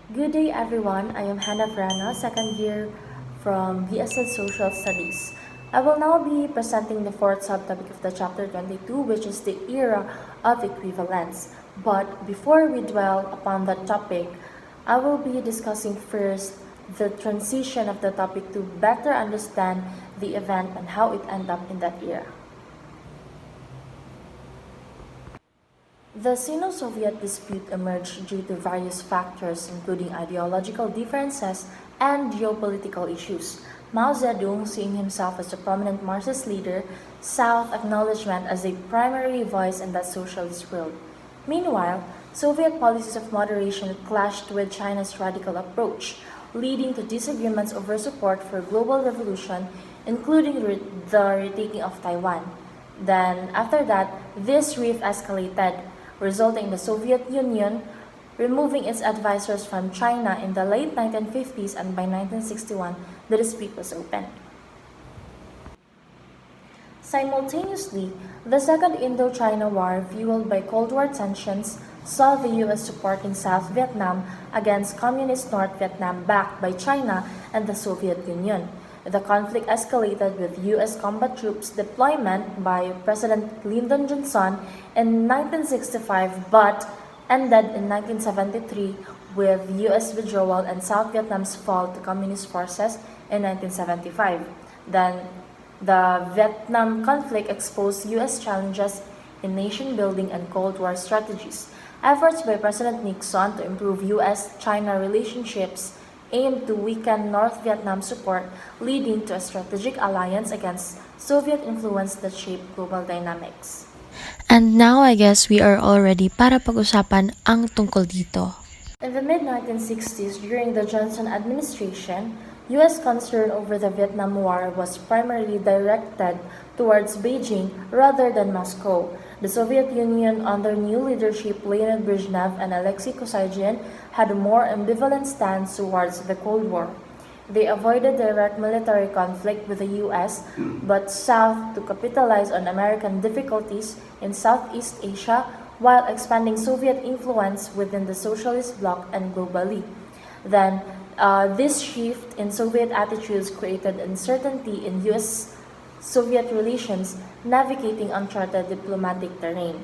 Good day everyone, I am Hannah Verano, second year from BSN Social Studies. I will now be presenting the fourth subtopic of the chapter 22, which is the era of equivalence. But before we dwell upon that topic, I will be discussing first the transition of the topic to better understand the event and how it ended up in that era. The Sino-Soviet dispute emerged due to various factors including ideological differences and geopolitical issues. Mao Zedong, seeing himself as a prominent Marxist leader, sought acknowledgement as a primary voice in that socialist world. Meanwhile, Soviet policies of moderation clashed with China's radical approach, leading to disagreements over support for global revolution, including the retaking of Taiwan. Then, after that, this rift escalated, resulting in the Soviet Union removing its advisors from China in the late 1950s, and by 1961, the dispute was open. Simultaneously, the Second Indochina War, fueled by Cold War tensions, saw the U.S. supporting South Vietnam against Communist North Vietnam backed by China and the Soviet Union. The conflict escalated with U.S. combat troops deployment by President Lyndon Johnson in 1965 but ended in 1973 with U.S. withdrawal and South Vietnam's fall to Communist forces in 1975. Then the Vietnam conflict exposed U.S. challenges in nation building and Cold War strategies. Efforts by President Nixon to improve U.S.-China relationships aimed to weaken North Vietnam support, leading to a strategic alliance against Soviet influence that shaped global dynamics. And now I guess we are all ready para pag-usapan ang tungkol dito. In the mid-1960s, during the Johnson administration, U.S. concern over the Vietnam War was primarily directed towards Beijing rather than Moscow. The Soviet Union, under new leadership Leonid Brezhnev and Alexei Kosygin, had a more ambivalent stance towards the Cold War. They avoided direct military conflict with the U.S., but sought to capitalize on American difficulties in Southeast Asia while expanding Soviet influence within the socialist bloc and globally. Then, this shift in Soviet attitudes created uncertainty in U.S.-Soviet relations, navigating uncharted diplomatic terrain.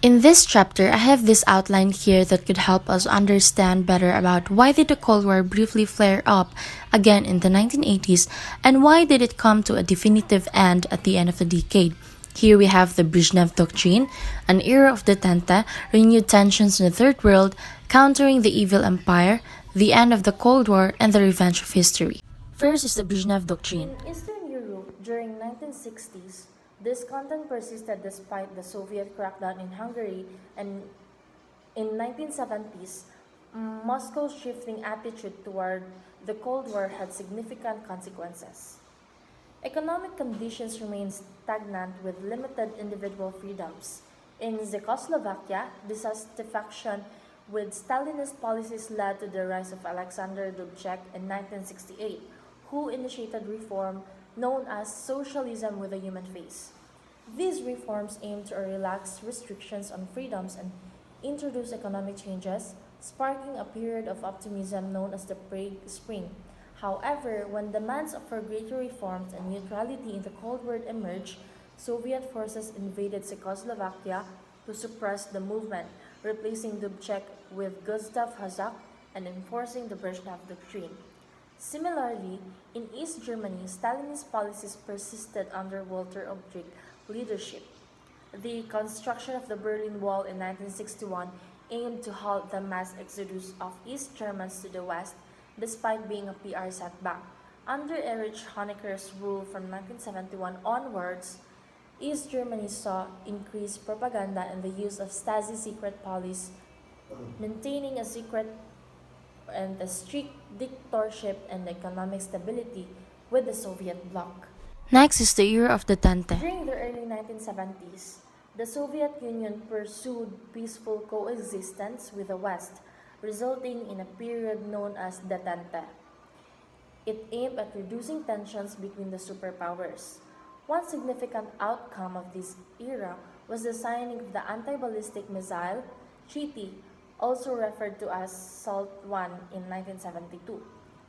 In this chapter, I have this outline here that could help us understand better about why did the Cold War briefly flare up again in the 1980s and why did it come to a definitive end at the end of the decade. Here we have the Brezhnev Doctrine, an era of detente, renewed tensions in the Third World, countering the evil empire, the end of the Cold War, and the revenge of history. First is the Brezhnev Doctrine. In Eastern Europe during 1960s, discontent persisted despite the Soviet crackdown in Hungary, and in 1970s, Moscow's shifting attitude toward the Cold War had significant consequences. Economic conditions remained stagnant with limited individual freedoms. In Czechoslovakia, dissatisfaction with Stalinist policies led to the rise of Alexander Dubček in 1968, who initiated reform known as socialism with a human face. These reforms aimed to relax restrictions on freedoms and introduce economic changes, sparking a period of optimism known as the Prague Spring. However, when demands for greater reforms and neutrality in the Cold War emerged, Soviet forces invaded Czechoslovakia to suppress the movement, replacing Dubček with Gustav Hazak and enforcing the Brezhnev Doctrine. Similarly, in East Germany, Stalinist policies persisted under Walter Obrecht leadership. The construction of the Berlin Wall in 1961 aimed to halt the mass exodus of East Germans to the West, despite being a PR setback. Under Erich Honecker's rule from 1971 onwards, East Germany saw increased propaganda and the use of Stasi secret police, maintaining a secret and a strict dictatorship and economic stability with the Soviet bloc. Next is the era of the Tente. During the early 1970s, the Soviet Union pursued peaceful coexistence with the West, resulting in a period known as Detente. It aimed at reducing tensions between the superpowers. One significant outcome of this era was the signing of the Anti-Ballistic Missile Treaty, also referred to as SALT I in 1972.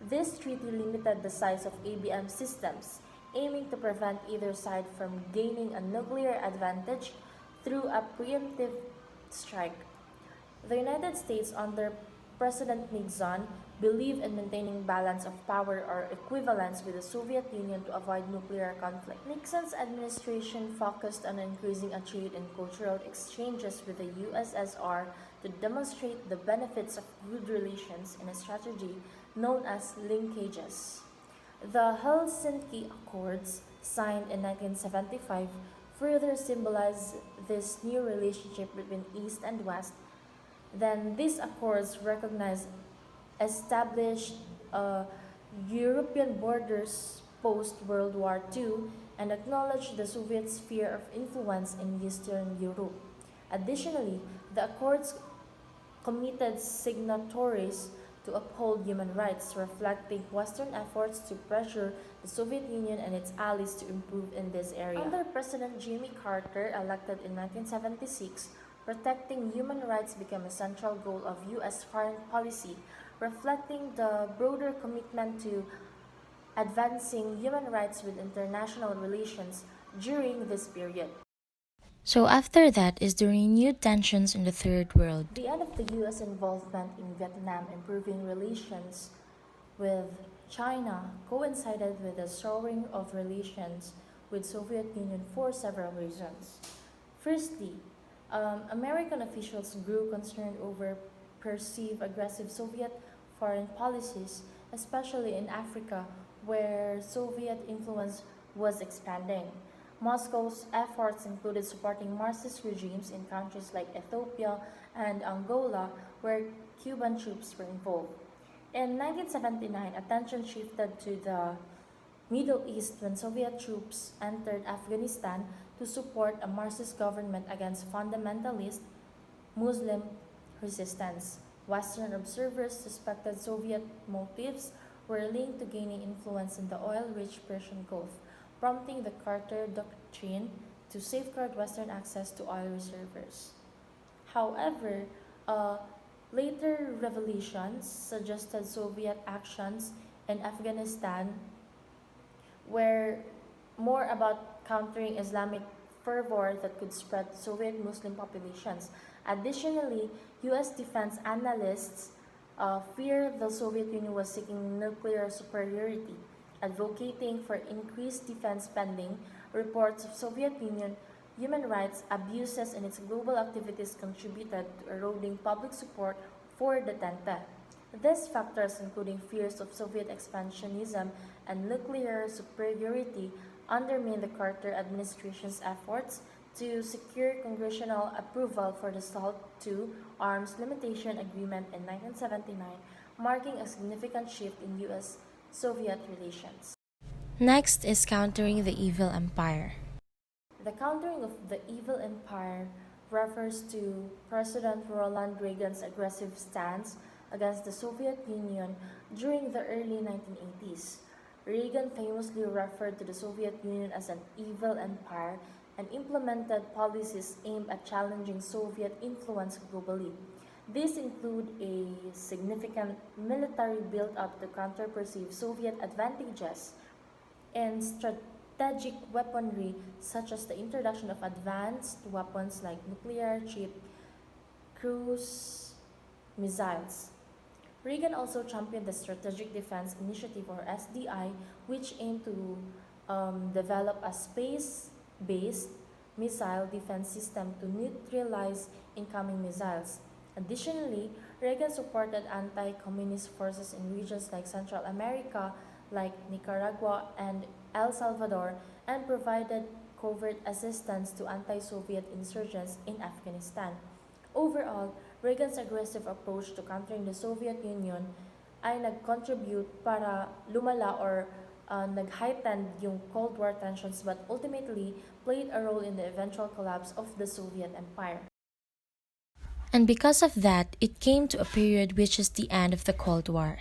This treaty limited the size of ABM systems, aiming to prevent either side from gaining a nuclear advantage through a preemptive strike. The United States, under President Nixon, believed in maintaining balance of power or equivalence with the Soviet Union to avoid nuclear conflict. Nixon's administration focused on increasing a trade and cultural exchanges with the USSR to demonstrate the benefits of good relations in a strategy known as linkages. The Helsinki Accords, signed in 1975, further symbolize this new relationship between East and West. Then these accords recognize established European borders post World War II and acknowledge the Soviet sphere of influence in Eastern Europe. Additionally, the accords committed signatories to uphold human rights, reflecting Western efforts to pressure the Soviet Union and its allies to improve in this area. Under President Jimmy Carter, elected in 1976, protecting human rights became a central goal of U.S. foreign policy, reflecting the broader commitment to advancing human rights with international relations during this period. So after that is the renewed tensions in the Third World. The end of the U.S. involvement in Vietnam improving relations with China coincided with the soaring of relations with Soviet Union for several reasons. Firstly, American officials grew concerned over perceived aggressive Soviet foreign policies, especially in Africa, where Soviet influence was expanding. Moscow's efforts included supporting Marxist regimes in countries like Ethiopia and Angola, where Cuban troops were involved. In 1979, attention shifted to the Middle East when Soviet troops entered Afghanistan to support a Marxist government against fundamentalist Muslim resistance. Western observers suspected Soviet motives were linked to gaining influence in the oil-rich Persian Gulf, prompting the Carter Doctrine to safeguard Western access to oil reserves. However, later revelations suggested Soviet actions in Afghanistan were more about countering Islamic fervor that could spread to Soviet Muslim populations. Additionally, U.S. defense analysts feared the Soviet Union was seeking nuclear superiority, advocating for increased defense spending. Reports of Soviet Union human rights abuses in its global activities contributed to eroding public support for the Tente. These factors, including fears of Soviet expansionism and nuclear superiority, undermined the Carter administration's efforts to secure congressional approval for the SALT II Arms Limitation Agreement in 1979, marking a significant shift in U.S.-Soviet relations. Next is countering the evil empire. The countering of the evil empire refers to President Ronald Reagan's aggressive stance against the Soviet Union during the early 1980s. Reagan famously referred to the Soviet Union as an evil empire and implemented policies aimed at challenging Soviet influence globally. These include a significant military build-up to counter perceived Soviet advantages and strategic weaponry such as the introduction of advanced weapons like nuclear chip cruise missiles. Reagan also championed the Strategic Defense Initiative or SDI, which aimed to develop a space-based missile defense system to neutralize incoming missiles. Additionally, Reagan supported anti-communist forces in regions like Central America, like Nicaragua and El Salvador, and provided covert assistance to anti-Soviet insurgents in Afghanistan. Overall, Reagan's aggressive approach to countering the Soviet Union ay nag-contribute para lumala or nag-heighten yung Cold War tensions but ultimately played a role in the eventual collapse of the Soviet Empire. And because of that, it came to a period which is the end of the Cold War.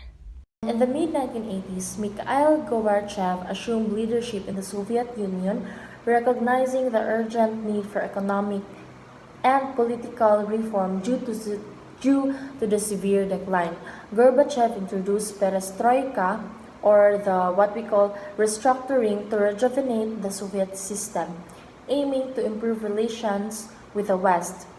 In the mid-1980s, Mikhail Gorbachev assumed leadership in the Soviet Union, recognizing the urgent need for economic and political reform due due to the severe decline. Gorbachev introduced perestroika, or the what we call restructuring, to rejuvenate the Soviet system, aiming to improve relations with the West.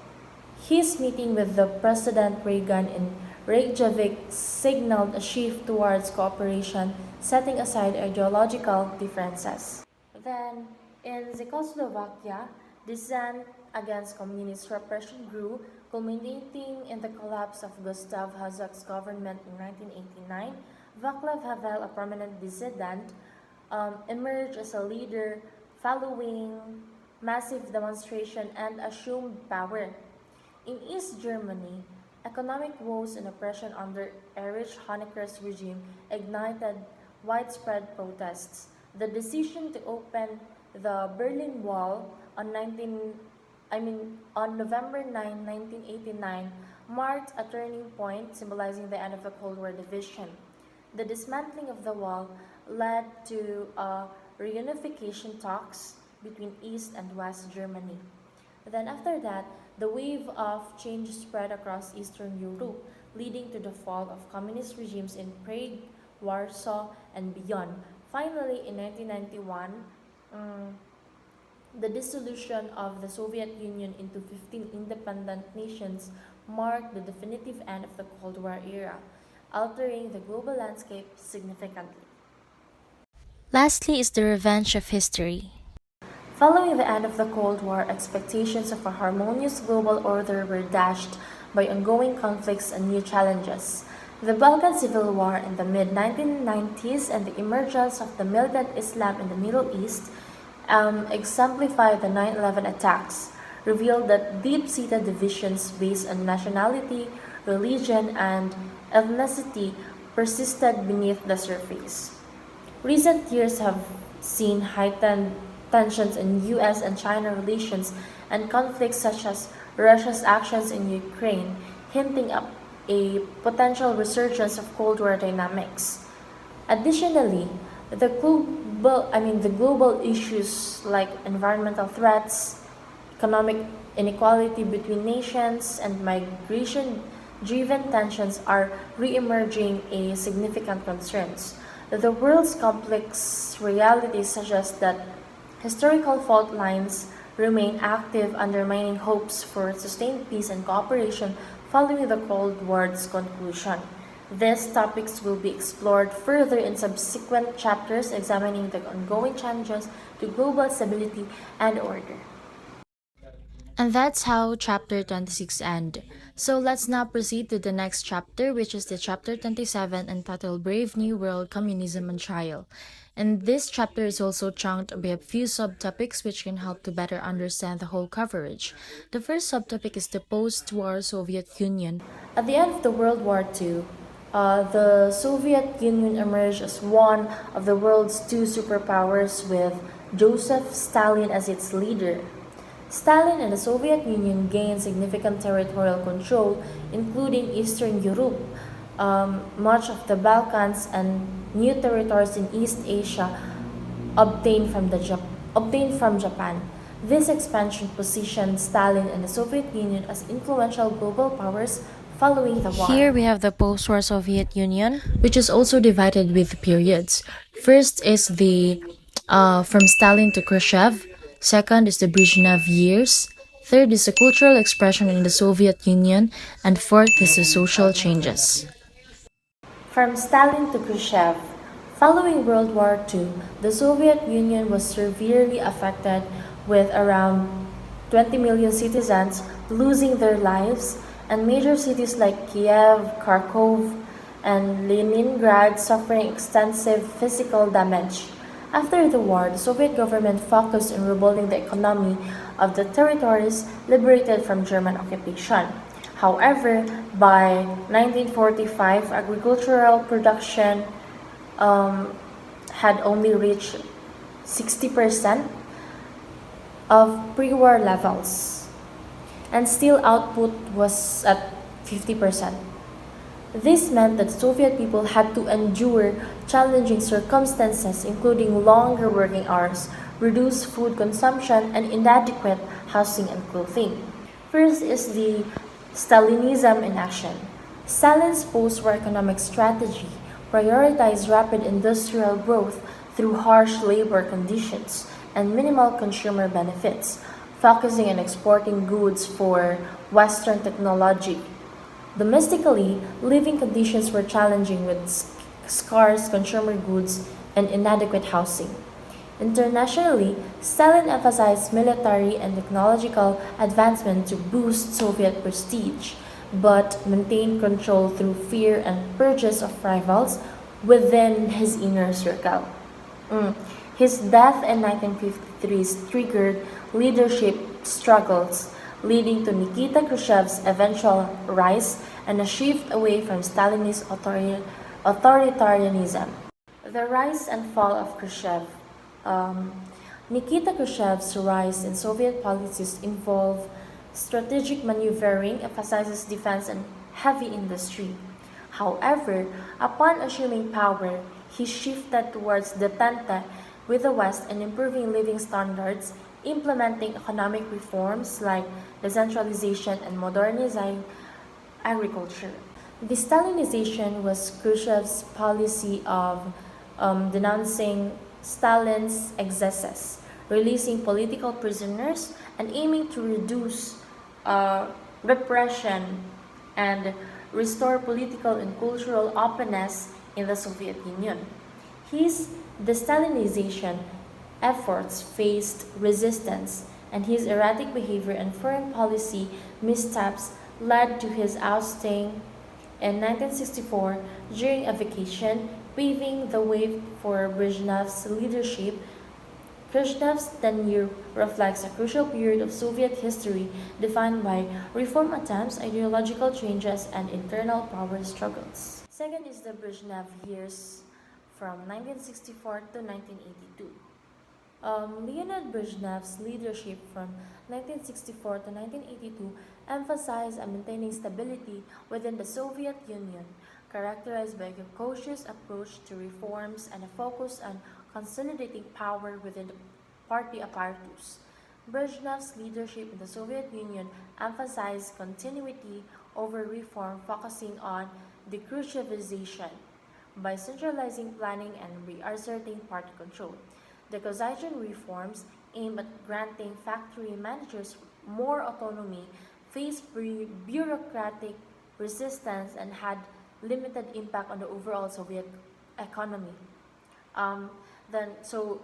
His meeting with the President Reagan in Reykjavik signaled a shift towards cooperation, setting aside ideological differences. Then, in Czechoslovakia, dissent against communist repression grew, culminating in the collapse of Gustav Hazak's government in 1989. Václav Havel, a prominent dissident, emerged as a leader following massive demonstration and assumed power. In East Germany, economic woes and oppression under Erich Honecker's regime ignited widespread protests. The decision to open the Berlin Wall on November 9, 1989, marked a turning point symbolizing the end of the Cold War division. The dismantling of the wall led to reunification talks between East and West Germany. Then after that, the wave of change spread across Eastern Europe, leading to the fall of communist regimes in Prague, Warsaw, and beyond. Finally, in 1991, the dissolution of the Soviet Union into 15 independent nations marked the definitive end of the Cold War era, altering the global landscape significantly. Lastly is the revenge of history. Following the end of the Cold War, expectations of a harmonious global order were dashed by ongoing conflicts and new challenges. The Balkan Civil War in the mid-1990s and the emergence of the militant Islam in the Middle East exemplified the 9/11 attacks, revealed that deep-seated divisions based on nationality, religion, and ethnicity persisted beneath the surface. Recent years have seen heightened tensions in US and China relations and conflicts such as Russia's actions in Ukraine, hinting at a potential resurgence of Cold War dynamics. Additionally, the global issues like environmental threats, economic inequality between nations, and migration-driven tensions are re-emerging as significant concerns. The world's complex realities suggest that historical fault lines remain active, undermining hopes for sustained peace and cooperation following the Cold War's conclusion. These topics will be explored further in subsequent chapters, examining the ongoing challenges to global stability and order. And that's how chapter 26 end. So let's now proceed to the next chapter, which is the chapter 27 entitled Brave New World, Communism and Trial. And this chapter is also chunked by a few subtopics which can help to better understand the whole coverage. The first subtopic is the post-war Soviet Union. At the end of the World War II, the Soviet Union emerged as one of the world's two superpowers, with Joseph Stalin as its leader. Stalin and the Soviet Union gained significant territorial control, including Eastern Europe, much of the Balkans, and new territories in East Asia obtained from Japan. This expansion positioned Stalin and the Soviet Union as influential global powers following the war. Here we have the post-war Soviet Union, which is also divided with periods. First is the from Stalin to Khrushchev. Second is the Brezhnev years. Third is the cultural expression in the Soviet Union. And fourth is the social changes. From Stalin to Khrushchev. Following World War II, the Soviet Union was severely affected, with around 20 million citizens losing their lives, and major cities like Kiev, Kharkov, and Leningrad suffering extensive physical damage. After the war, the Soviet government focused on rebuilding the economy of the territories liberated from German occupation. However, by 1945, agricultural production had only reached 60% of pre-war levels, and steel output was at 50%. This meant that Soviet people had to endure challenging circumstances, including longer working hours, reduced food consumption, and inadequate housing and clothing. First is the Stalinism in action. Stalin's post-war economic strategy prioritized rapid industrial growth through harsh labor conditions and minimal consumer benefits, focusing on exporting goods for Western technology. Domestically, living conditions were challenging with scarce consumer goods and inadequate housing. Internationally, Stalin emphasized military and technological advancement to boost Soviet prestige, but maintained control through fear and purges of rivals within his inner circle. Mm. His death in 1953 triggered leadership struggles, leading to Nikita Khrushchev's eventual rise and a shift away from Stalinist authoritarianism. The rise and fall of Khrushchev. Um, Nikita Khrushchev's rise in Soviet policies involve strategic maneuvering, emphasizes defense and heavy industry. However, upon assuming power, he shifted towards detente with the West and improving living standards, implementing economic reforms like decentralization and modernizing agriculture. The Stalinization was Khrushchev's policy of denouncing Stalin's excesses, releasing political prisoners, and aiming to reduce repression and restore political and cultural openness in the Soviet Union. His de-Stalinization efforts faced resistance, and his erratic behavior and foreign policy missteps led to his ousting in 1964 during a vacation, paving the way for Brezhnev's leadership. Brezhnev's tenure reflects a crucial period of Soviet history defined by reform attempts, ideological changes, and internal power struggles. Second is the Brezhnev years from 1964 to 1982. Leonid Brezhnev's leadership from 1964 to 1982 emphasized on maintaining stability within the Soviet Union, characterized by a cautious approach to reforms and a focus on consolidating power within the party apparatus. Brezhnev's leadership in the Soviet Union emphasized continuity over reform, focusing on de-Khrushchevization by centralizing planning and reasserting party control. The Kazakhian reforms aimed at granting factory managers more autonomy, faced bureaucratic resistance, and had limited impact on the overall Soviet economy. Um, so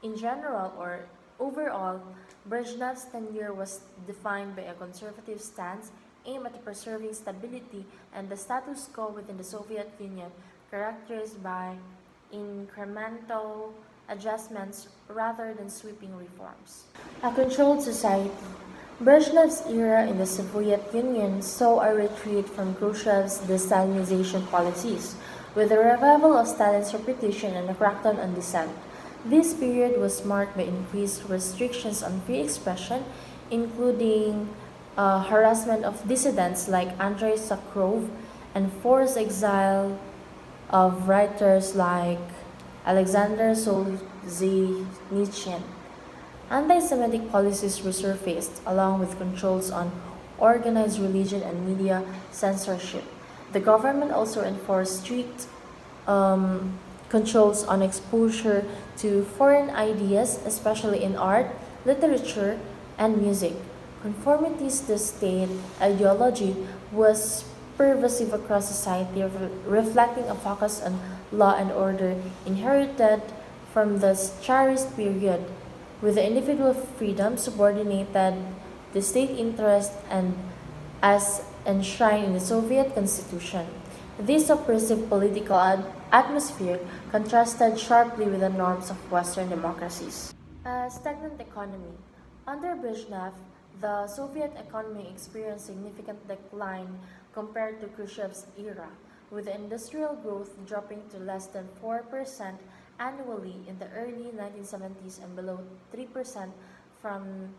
in general or overall, Brezhnev's tenure was defined by a conservative stance aimed at preserving stability and the status quo within the Soviet Union, characterized by incremental adjustments rather than sweeping reforms. A controlled society. Brezhnev's era in the Soviet Union saw a retreat from Khrushchev's de-Stalinization policies, with the revival of Stalin's reputation and a crackdown on dissent. This period was marked by increased restrictions on free expression, including harassment of dissidents like Andrei Sakharov and forced exile of writers like Alexander Solzhenitsyn. Anti-Semitic policies resurfaced, along with controls on organized religion and media censorship. The government also enforced strict controls on exposure to foreign ideas, especially in art, literature, and music. Conformity to state ideology was pervasive across society, reflecting a focus on law and order inherited from the Tsarist period, with the individual freedom subordinated the state interest and as enshrined in the Soviet Constitution. This oppressive political atmosphere contrasted sharply with the norms of Western democracies. A stagnant economy. Under Brezhnev, the Soviet economy experienced significant decline compared to Khrushchev's era, with industrial growth dropping to less than 4% annually in the early 1970s and below 3% from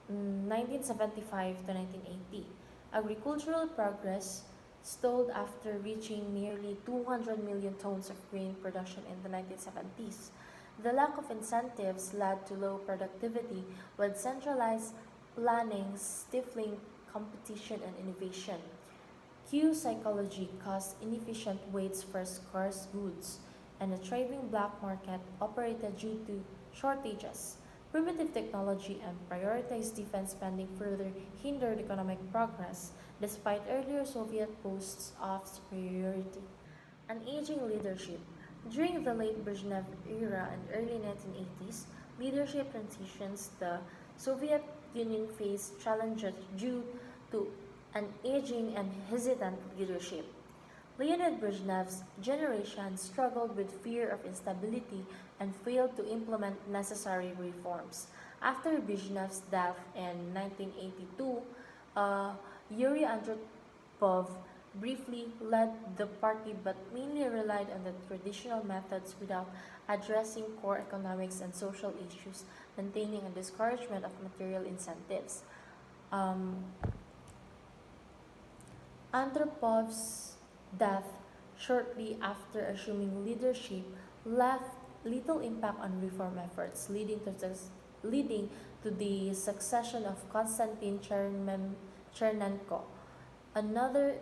1975 to 1980. Agricultural progress stalled after reaching nearly 200 million tons of grain production in the 1970s. The lack of incentives led to low productivity, with centralized planning stifling competition and innovation. Q psychology caused inefficient waits for scarce goods, and a thriving black market operated due to shortages. Primitive technology and prioritized defense spending further hindered economic progress, despite earlier Soviet boasts of superiority. An aging leadership. During the late Brezhnev era and early 1980s, leadership transitions, the Soviet Union faced challenges due to an aging and hesitant leadership. Leonid Brezhnev's generation struggled with fear of instability and failed to implement necessary reforms. After Brezhnev's death in 1982, Yuri Andropov briefly led the party but mainly relied on the traditional methods without addressing core economics and social issues, maintaining a discouragement of material incentives. Um, Andropov's death shortly after assuming leadership left little impact on reform efforts, leading to the succession of Konstantin Chernenko, another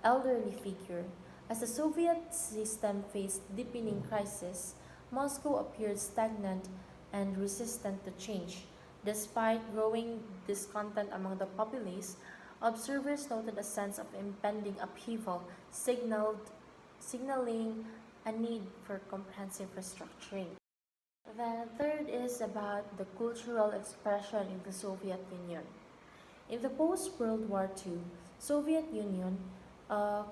elderly figure. As the Soviet system faced deepening crisis, Moscow appeared stagnant and resistant to change. Despite growing discontent among the populace, observers noted a sense of impending upheaval, signaling a need for comprehensive restructuring. The third is about the cultural expression in the Soviet Union. In the post-World War II Soviet Union,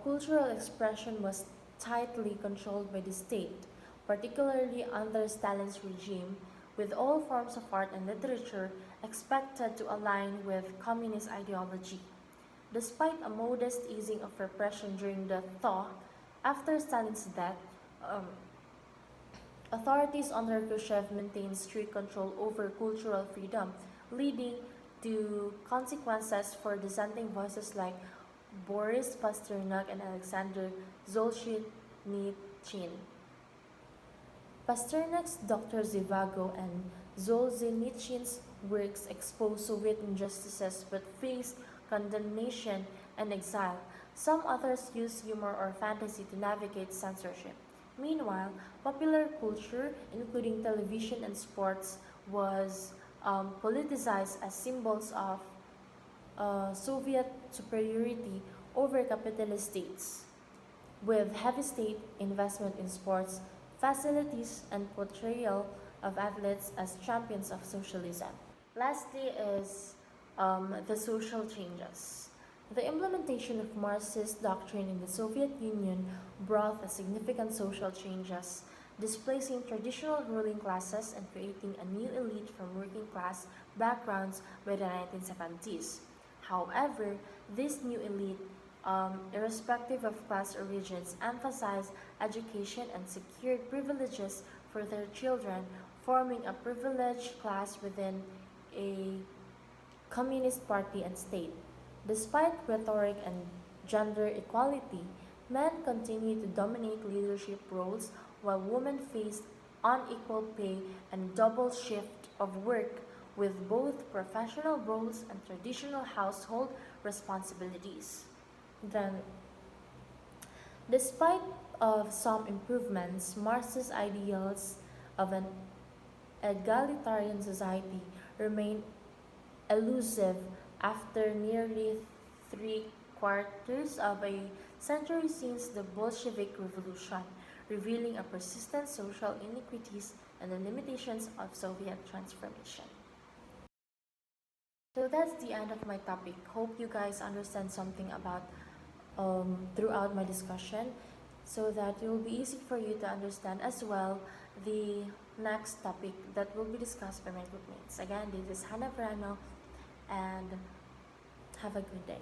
cultural expression was tightly controlled by the state, particularly under Stalin's regime, with all forms of art and literature expected to align with communist ideology. Despite a modest easing of repression during the thaw, after Stalin's death, um, authorities under Khrushchev maintained strict control over cultural freedom, leading to consequences for dissenting voices like Boris Pasternak and Alexander Solzhenitsyn. Pasternak's Dr. Zhivago and Solzhenitsyn's works exposed Soviet injustices but faced condemnation and exile. Some authors used humor or fantasy to navigate censorship. Meanwhile, popular culture, including television and sports, was politicized as symbols of Soviet superiority over capitalist states, with heavy state investment in sports facilities and portrayal of athletes as champions of socialism. Lastly is the social changes. The implementation of Marxist doctrine in the Soviet Union brought a significant social changes, displacing traditional ruling classes and creating a new elite from working class backgrounds by the 1970s. However, this new elite, irrespective of class origins, emphasized education and secured privileges for their children, forming a privileged class within a communist party and state. Despite rhetoric and gender equality, men continued to dominate leadership roles while women faced unequal pay and double shift of work with both professional roles and traditional household responsibilities. Then, despite of some improvements, Marxist ideals of an egalitarian society remain elusive after nearly three quarters of a century since the Bolshevik Revolution, revealing a persistent social inequities and the limitations of Soviet transformation. So that's the end of my topic. Hope you guys understand something about throughout my discussion so that it will be easy for you to understand as well the next topic that will be discussed by my groupmates. Again, this is Hannah Verano and have a good day.